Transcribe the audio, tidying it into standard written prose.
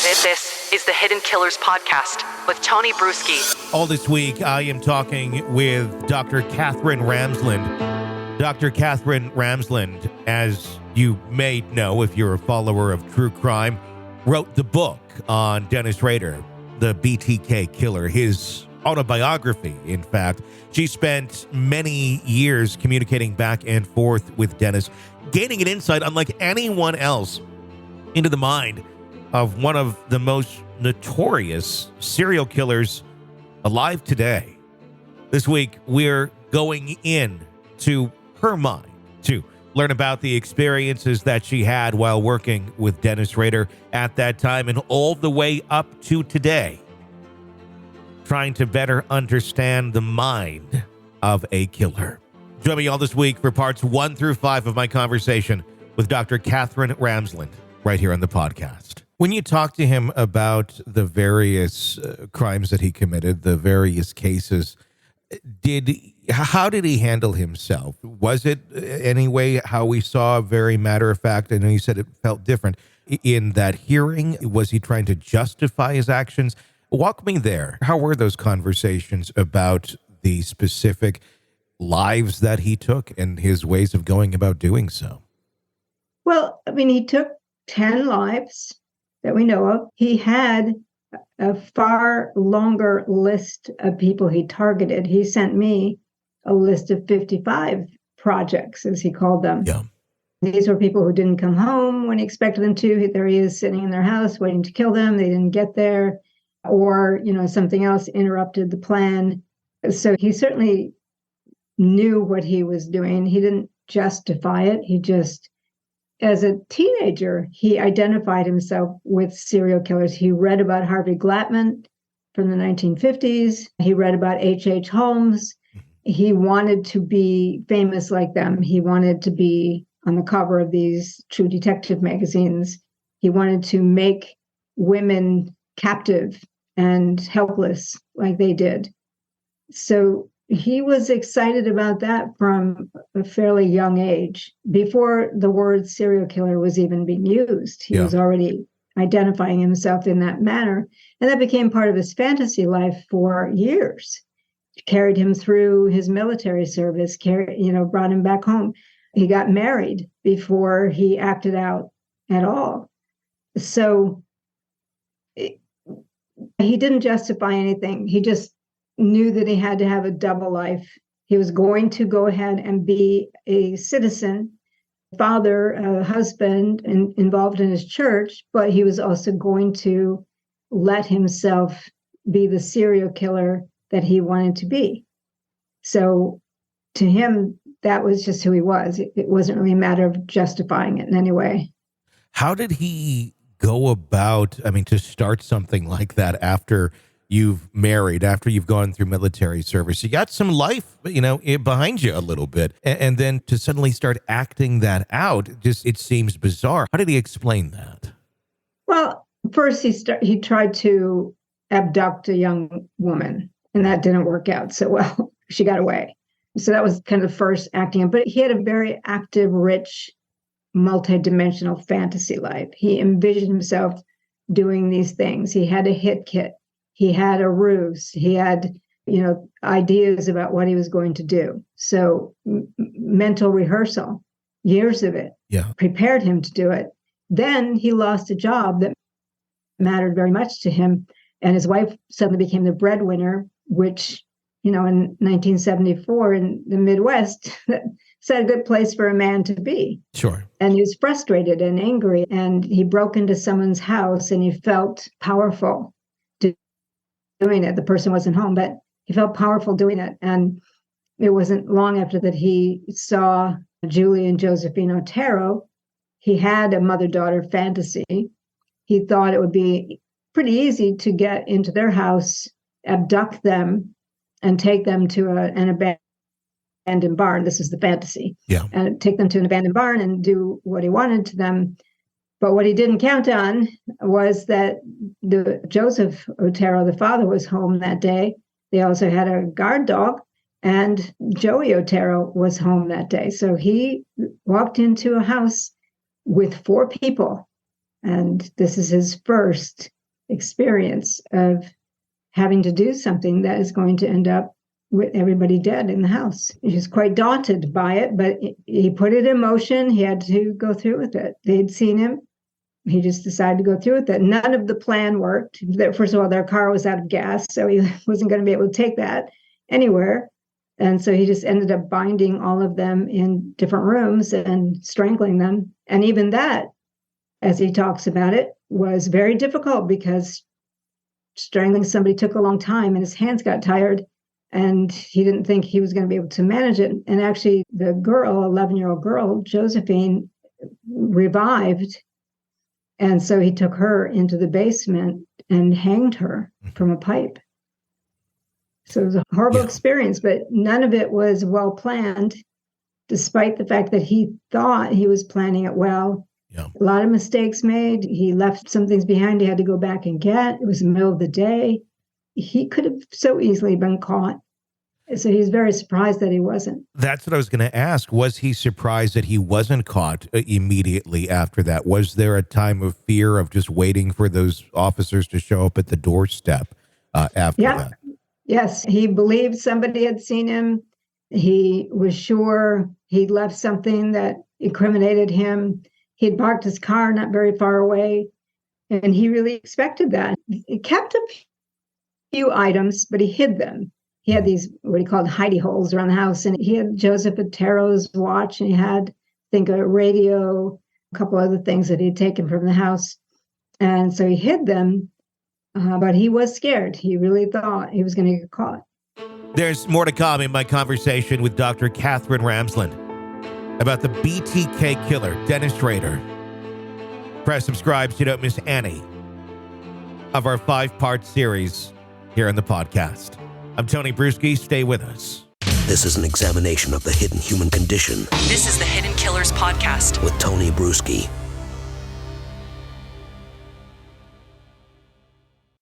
This is the Hidden Killers podcast with Tony Brueski. All this week, I am talking with Dr. Katherine Ramsland. Dr. Katherine Ramsland, as you may know if you're a follower of true crime, wrote the book on Dennis Rader, the BTK killer, his autobiography, in fact. She spent many years communicating back and forth with Dennis, gaining an insight unlike anyone else into the mind of one of the most notorious serial killers alive today. This week, we're going in to her mind to learn about the experiences that she had while working with Dennis Rader at that time and all the way up to today, trying to better understand the mind of a killer. Join me all this week for parts 1 through 5 of my conversation with Dr. Katherine Ramsland right here on the podcast. When you talk to him about the various crimes that he committed, the various cases, how did he handle himself? Was it anyway how we saw very matter of fact? I know you said it felt different in that hearing. Was he trying to justify his actions? Walk me there. How were those conversations about the specific lives that he took and his ways of going about doing so? Well, I mean, he took 10 lives that we know of. He had a far longer list of people he targeted. He sent me a list of 55 projects, as he called them. Yeah. These were people who didn't come home when he expected them to. There he is sitting in their house waiting to kill them. They didn't get there, or, something else interrupted the plan. So he certainly knew what he was doing. He didn't justify it. He just, as a teenager, he identified himself with serial killers. He read about Harvey Gladman from the 1950s. He read about H.H. Holmes. He wanted to be famous like them. He wanted to be on the cover of these True Detective magazines. He wanted to make women captive and helpless like they did. So he was excited about that from a fairly young age. Before the word serial killer was even being used, he was already identifying himself in that manner. And that became part of his fantasy life for years. It carried him through his military service, brought him back home. He got married before he acted out at all. So he didn't justify anything. He just knew that he had to have a double life. He was going to go ahead and be a citizen, father, a husband, and involved in his church, but he was also going to let himself be the serial killer that he wanted to be. So to him, that was just who he was. It wasn't really a matter of justifying it in any way. How did he go about, to start something like that after you've married, after you've gone through military service? You got some life, behind you a little bit. And then to suddenly start acting that out, it seems bizarre. How did he explain that? Well, first he tried to abduct a young woman, and that didn't work out so well. She got away. So that was kind of the first acting. But he had a very active, rich, multidimensional fantasy life. He envisioned himself doing these things. He had a hit kit. He had a ruse. He had, ideas about what he was going to do. So mental rehearsal, years of it, prepared him to do it. Then he lost a job that mattered very much to him. And his wife suddenly became the breadwinner, which, in 1974 in the Midwest, it's a good place for a man to be. Sure. And he was frustrated and angry, and he broke into someone's house, and he felt powerful doing it. The person wasn't home, but he felt powerful doing it. And it wasn't long after that he saw Julie and Josephine Otero. He had a mother-daughter fantasy. He thought it would be pretty easy to get into their house, abduct them, and take them to an abandoned barn. This is the fantasy. Yeah. And take them to an abandoned barn and do what he wanted to them. But what he didn't count on was that Joseph Otero, the father, was home that day. They also had a guard dog, and Joey Otero was home that day. So he walked into a house with 4 people And this is his first experience of having to do something that is going to end up with everybody dead in the house. He was quite daunted by it, but he put it in motion. He had to go through with it. They'd seen him. He just decided to go through with it. None of the plan worked. First of all, their car was out of gas, so he wasn't going to be able to take that anywhere. And so he just ended up binding all of them in different rooms and strangling them. And even that, as he talks about it, was very difficult because strangling somebody took a long time and his hands got tired. And he didn't think he was going to be able to manage it. And actually, the girl, 11-year-old girl, Josephine, revived. And so he took her into the basement and hanged her from a pipe. So it was a horrible experience, but none of it was well planned, despite the fact that he thought he was planning it well. Yeah. A lot of mistakes made. He left some things behind he had to go back and get. It was the middle of the day. He could have so easily been caught. So he's very surprised that he wasn't. That's what I was going to ask. Was he surprised that he wasn't caught immediately after that? Was there a time of fear of just waiting for those officers to show up at the doorstep after that? Yes, he believed somebody had seen him. He was sure he'd left something that incriminated him. He'd parked his car not very far away, and he really expected that. He kept a few items, but he hid them. He had these, what he called hidey holes around the house, and he had Joseph Otero's watch, and he had, I think, a radio, a couple other things that he'd taken from the house. And so he hid them, but he was scared. He really thought he was going to get caught. There's more to come in my conversation with Dr. Katherine Ramsland about the BTK killer, Dennis Rader. Press subscribe so you don't miss any of our 5-part series here on the podcast. I'm Tony Brueski. Stay with us. This is an examination of the hidden human condition. This is the Hidden Killers Podcast with Tony Brueski.